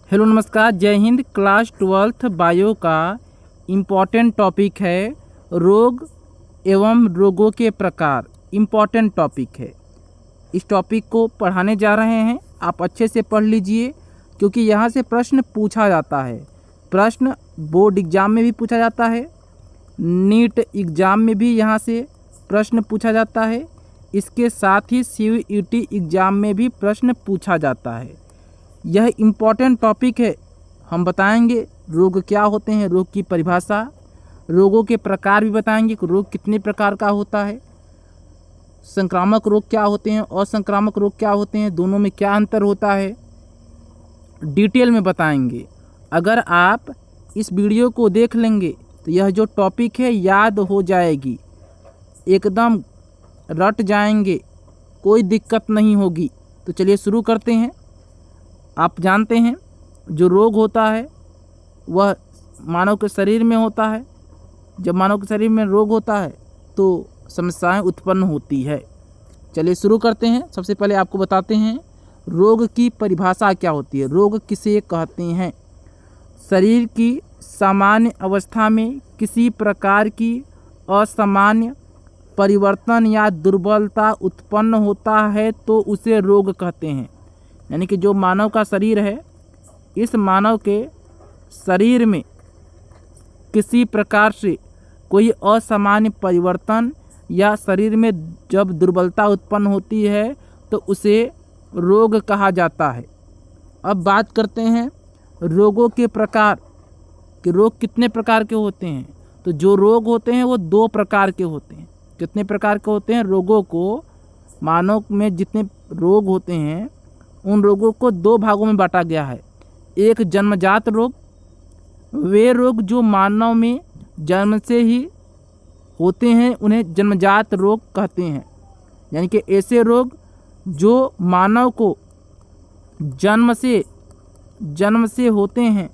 Hello नमस्कार, जय Hind. Class 12th bio का इम्पॉर्टेंट टॉपिक है रोग एवं रोगों के प्रकार। इम्पॉर्टेंट टॉपिक है, इस टॉपिक को पढ़ाने जा रहे हैं। आप अच्छे से पढ़ लीजिए क्योंकि यहाँ से प्रश्न पूछा जाता है। प्रश्न बोर्ड एग्ज़ाम में भी पूछा जाता है, नीट एग्ज़ाम में भी यहाँ से प्रश्न पूछा जाता है। इसके साथ ही CUET एग्ज़ाम में भी प्रश्न पूछा जाता है। यह इम्पॉर्टेंट टॉपिक है। हम बताएंगे रोग क्या होते हैं, रोग की परिभाषा, रोगों के प्रकार भी बताएंगे कि रोग कितने प्रकार का होता है, संक्रामक रोग क्या होते हैं और संक्रामक रोग क्या होते हैं, दोनों में क्या अंतर होता है, डिटेल में बताएंगे। अगर आप इस वीडियो को देख लेंगे तो यह जो टॉपिक है याद हो जाएगी, एकदम रट जाएंगे, कोई दिक्कत नहीं होगी। तो चलिए शुरू करते हैं। आप जानते हैं जो रोग होता है वह मानव के शरीर में होता है। जब मानव के शरीर में रोग होता है तो समस्याएं उत्पन्न होती है। चलिए शुरू करते हैं। सबसे पहले आपको बताते हैं रोग की परिभाषा क्या होती है। रोग किसे कहते हैं? शरीर की सामान्य अवस्था में किसी प्रकार की असामान्य परिवर्तन या दुर्बलता उत्पन्न होता है तो उसे रोग कहते हैं। यानी कि जो मानव का शरीर है, इस मानव के शरीर में किसी प्रकार से कोई असामान्य परिवर्तन या शरीर में जब दुर्बलता उत्पन्न होती है तो उसे रोग कहा जाता है। अब बात करते हैं रोगों के प्रकार कि रोग कितने प्रकार के होते हैं। तो जो रोग होते हैं वो 2 प्रकार के होते हैं। कितने प्रकार के होते हैं? रोगों को, मानव में जितने रोग होते हैं उन रोगों को 2 भागों में बांटा गया है। एक जन्मजात रोग, वे रोग जो मानव में जन्म से ही होते हैं उन्हें जन्मजात रोग कहते हैं। यानी कि ऐसे रोग जो मानव को जन्म से होते हैं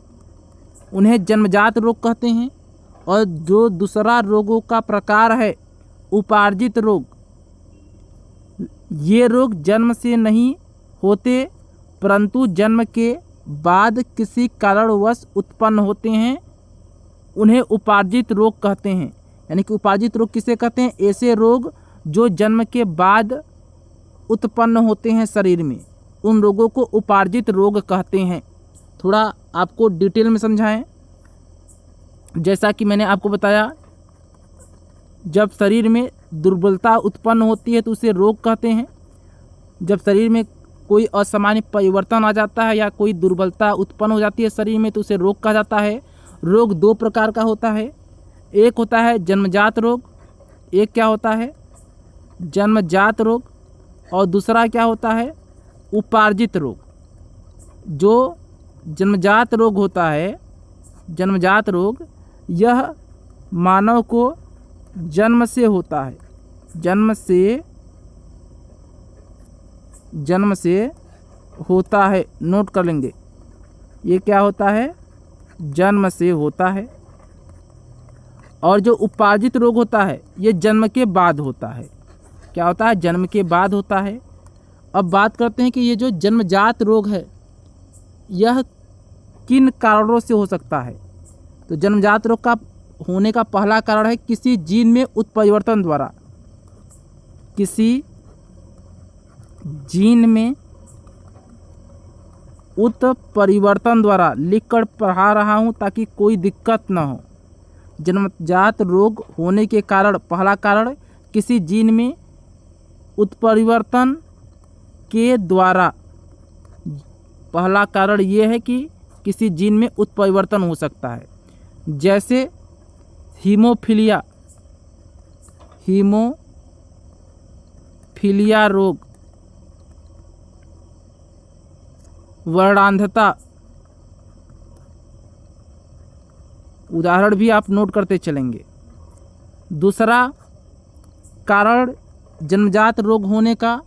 उन्हें जन्मजात रोग कहते हैं। और जो दूसरा रोगों का प्रकार है उपार्जित रोग, ये रोग जन्म से नहीं होते परंतु जन्म के बाद किसी कारणवश उत्पन्न होते हैं, उन्हें उपार्जित रोग कहते हैं। यानी कि उपार्जित रोग किसे कहते हैं? ऐसे रोग जो जन्म के बाद उत्पन्न होते हैं शरीर में, उन रोगों को उपार्जित रोग कहते हैं। थोड़ा आपको डिटेल में समझाएं। जैसा कि मैंने आपको बताया, जब शरीर में दुर्बलता उत्पन्न होती है तो उसे रोग कहते हैं। जब शरीर में कोई असामान्य परिवर्तन आ जाता है या कोई दुर्बलता उत्पन्न हो जाती है शरीर में तो उसे रोग कहा जाता है। रोग 2 प्रकार का होता है। एक होता है जन्मजात रोग, एक क्या होता है? जन्मजात रोग। और दूसरा क्या होता है? उपार्जित रोग। जो जन्मजात रोग होता है, जन्मजात रोग, यह मानव को जन्म से होता है, जन्म से होता है। नोट कर लेंगे, ये क्या होता है? जन्म से होता है। और जो उपार्जित रोग होता है ये जन्म के बाद होता है। क्या होता है? जन्म के बाद होता है। अब बात करते हैं कि ये जो जन्मजात रोग है यह किन कारणों से हो सकता है। तो जन्मजात रोग का होने का पहला कारण है किसी जीन में उत्परिवर्तन द्वारा। किसी जीन में उत्परिवर्तन द्वारा, लिखकर पढ़ा रहा हूँ ताकि कोई दिक्कत न हो। जन्मजात रोग होने के कारण, पहला कारण किसी जीन में उत्परिवर्तन के द्वारा, पहला कारण ये है कि किसी जीन में उत्परिवर्तन हो सकता है। जैसे हीमोफीलिया रोग, वर्णांधता, उदाहरण भी आप नोट करते चलेंगे। दूसरा कारण जन्मजात रोग होने का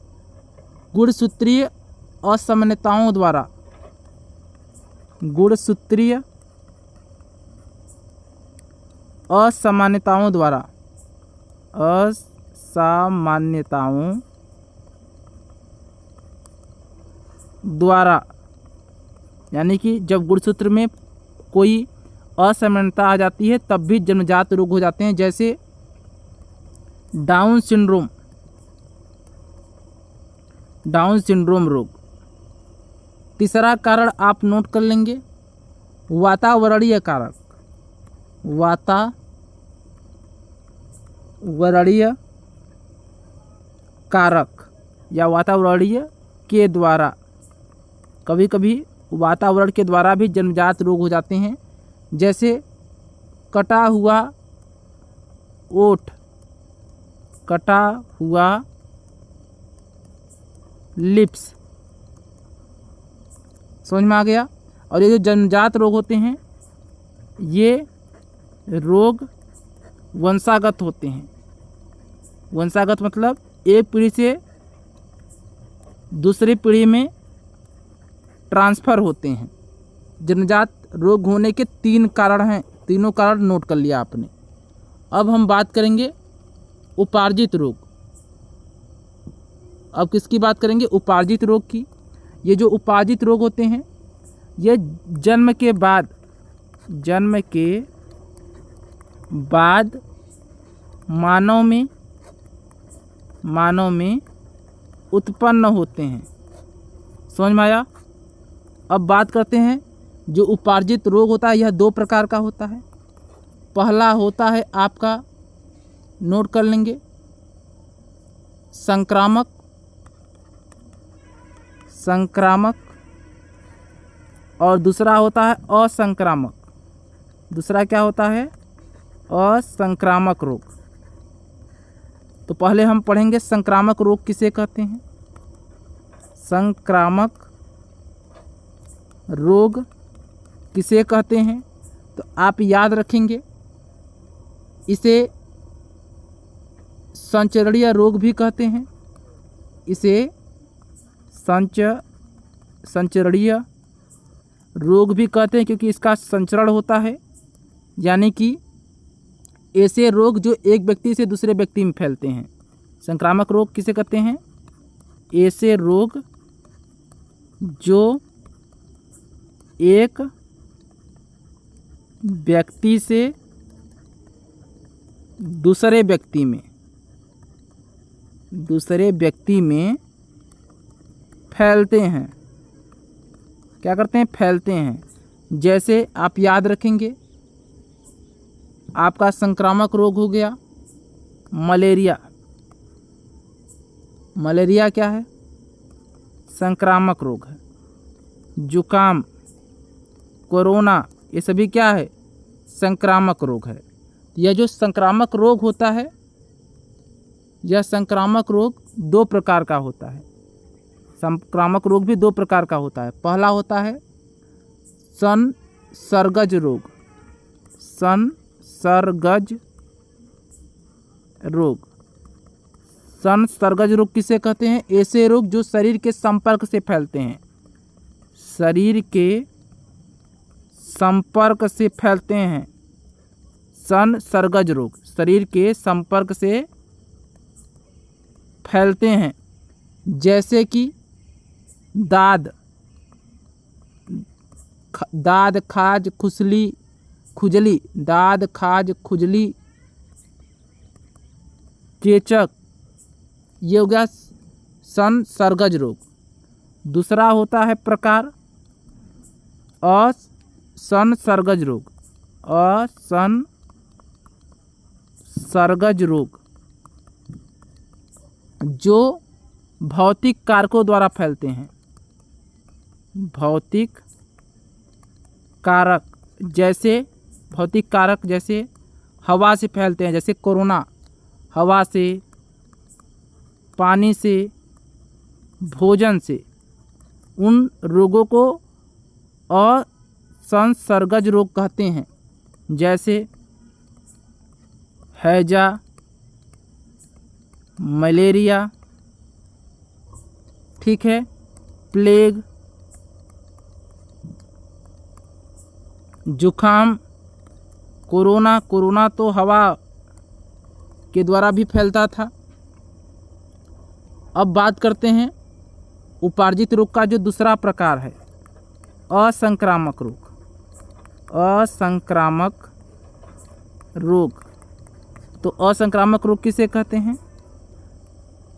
गुणसूत्रीय असामान्यताओं द्वारा, गुणसूत्रीय असामान्यताओं द्वारा यानी कि जब गुणसूत्र में कोई असमानता आ जाती है तब भी जन्मजात रोग हो जाते हैं, जैसे डाउन सिंड्रोम रोग। तीसरा कारण आप नोट कर लेंगे, वातावरणीय कारक। वातावरणीय कारक या वातावरणीय के द्वारा, कभी कभी वातावरण के द्वारा भी जन्मजात रोग हो जाते हैं, जैसे कटा हुआ ओठ, कटा हुआ लिप्स। समझ में आ गया। और ये जो जन्मजात रोग होते हैं ये रोग वंशागत होते हैं। वंशागत मतलब एक पीढ़ी से दूसरी पीढ़ी में ट्रांसफ़र होते हैं। जन्मजात रोग होने के 3 कारण हैं, तीनों कारण नोट कर लिया आपने। अब हम बात करेंगे उपार्जित रोग। अब किसकी बात करेंगे? उपार्जित रोग की। ये जो उपार्जित रोग होते हैं ये जन्म के बाद मानव में उत्पन्न होते हैं। समझ में आया? अब बात करते हैं जो उपार्जित रोग होता है यह 2 प्रकार का होता है। पहला होता है आपका, नोट कर लेंगे, संक्रामक। और दूसरा होता है असंक्रामक। दूसरा क्या होता है? असंक्रामक रोग। तो पहले हम पढ़ेंगे संक्रामक रोग किसे कहते हैं। संक्रामक रोग किसे कहते हैं तो आप याद रखेंगे, इसे संचरणीय रोग भी कहते हैं। इसे संचरणीय रोग भी कहते हैं क्योंकि इसका संचरण होता है, यानी कि ऐसे रोग जो एक व्यक्ति से दूसरे व्यक्ति में फैलते हैं। संक्रामक रोग किसे कहते हैं? ऐसे रोग जो एक व्यक्ति से दूसरे व्यक्ति में फैलते हैं। क्या करते हैं? फैलते हैं। जैसे आप याद रखेंगे, आपका संक्रामक रोग हो गया मलेरिया। मलेरिया क्या है? संक्रामक रोग है। जुकाम, कोरोना, ये सभी क्या है? संक्रामक रोग है। यह जो संक्रामक रोग होता है, यह संक्रामक रोग 2 प्रकार का होता है। संक्रामक रोग भी 2 प्रकार का होता है। पहला होता है संसर्गज रोग। संसर्गज रोग किसे कहते हैं? ऐसे रोग जो शरीर के संपर्क से फैलते हैं। शरीर के संपर्क से फैलते हैं। संसर्गज रोग शरीर के संपर्क से फैलते हैं, जैसे कि दाद, खाज, खुजली, दाद, खाज, खुजली, चेचक, ये हो गया संसर्गज रोग। दूसरा होता है प्रकार असंसर्गज रोग। असंसर्गज रोग जो भौतिक कारकों द्वारा फैलते हैं। भौतिक कारक जैसे हवा से फैलते हैं, जैसे कोरोना हवा से, पानी से, भोजन से। उन रोगों को असंसर्गज रोग कहते हैं, जैसे हैजा, मलेरिया, ठीक है, प्लेग, जुखाम, कोरोना तो हवा के द्वारा भी फैलता था। अब बात करते हैं उपार्जित रोग का जो दूसरा प्रकार है। असंक्रामक रोग, असंक्रामक रोग। तो असंक्रामक रोग किसे कहते हैं?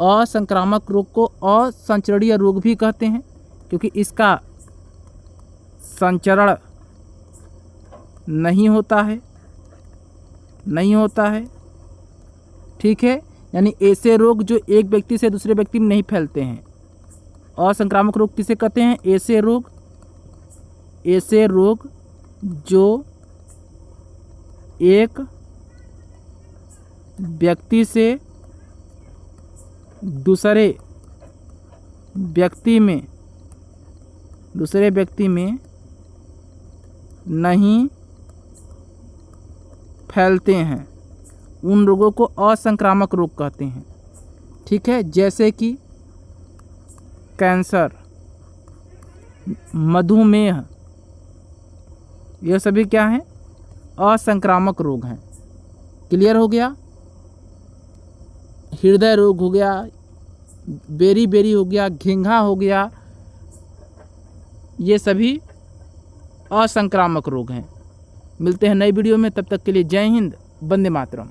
असंक्रामक रोग को असंचरणीय रोग भी कहते हैं, क्योंकि इसका संचरण नहीं होता है, ठीक है। यानी ऐसे रोग जो एक व्यक्ति से दूसरे व्यक्ति में नहीं फैलते हैं। असंक्रामक रोग किसे कहते हैं? ऐसे रोग जो एक व्यक्ति से दूसरे व्यक्ति में नहीं फैलते हैं, उन रोगों को असंक्रामक रोग कहते हैं, ठीक है। जैसे कि कैंसर, मधुमेह, ये सभी क्या हैं? असंक्रामक रोग हैं। क्लियर हो गया? हृदय रोग हो गया, बेरी हो गया, घिंघा हो गया, ये सभी असंक्रामक रोग हैं। मिलते हैं नई वीडियो में, तब तक के लिए जय हिंद, वंदे मातरम।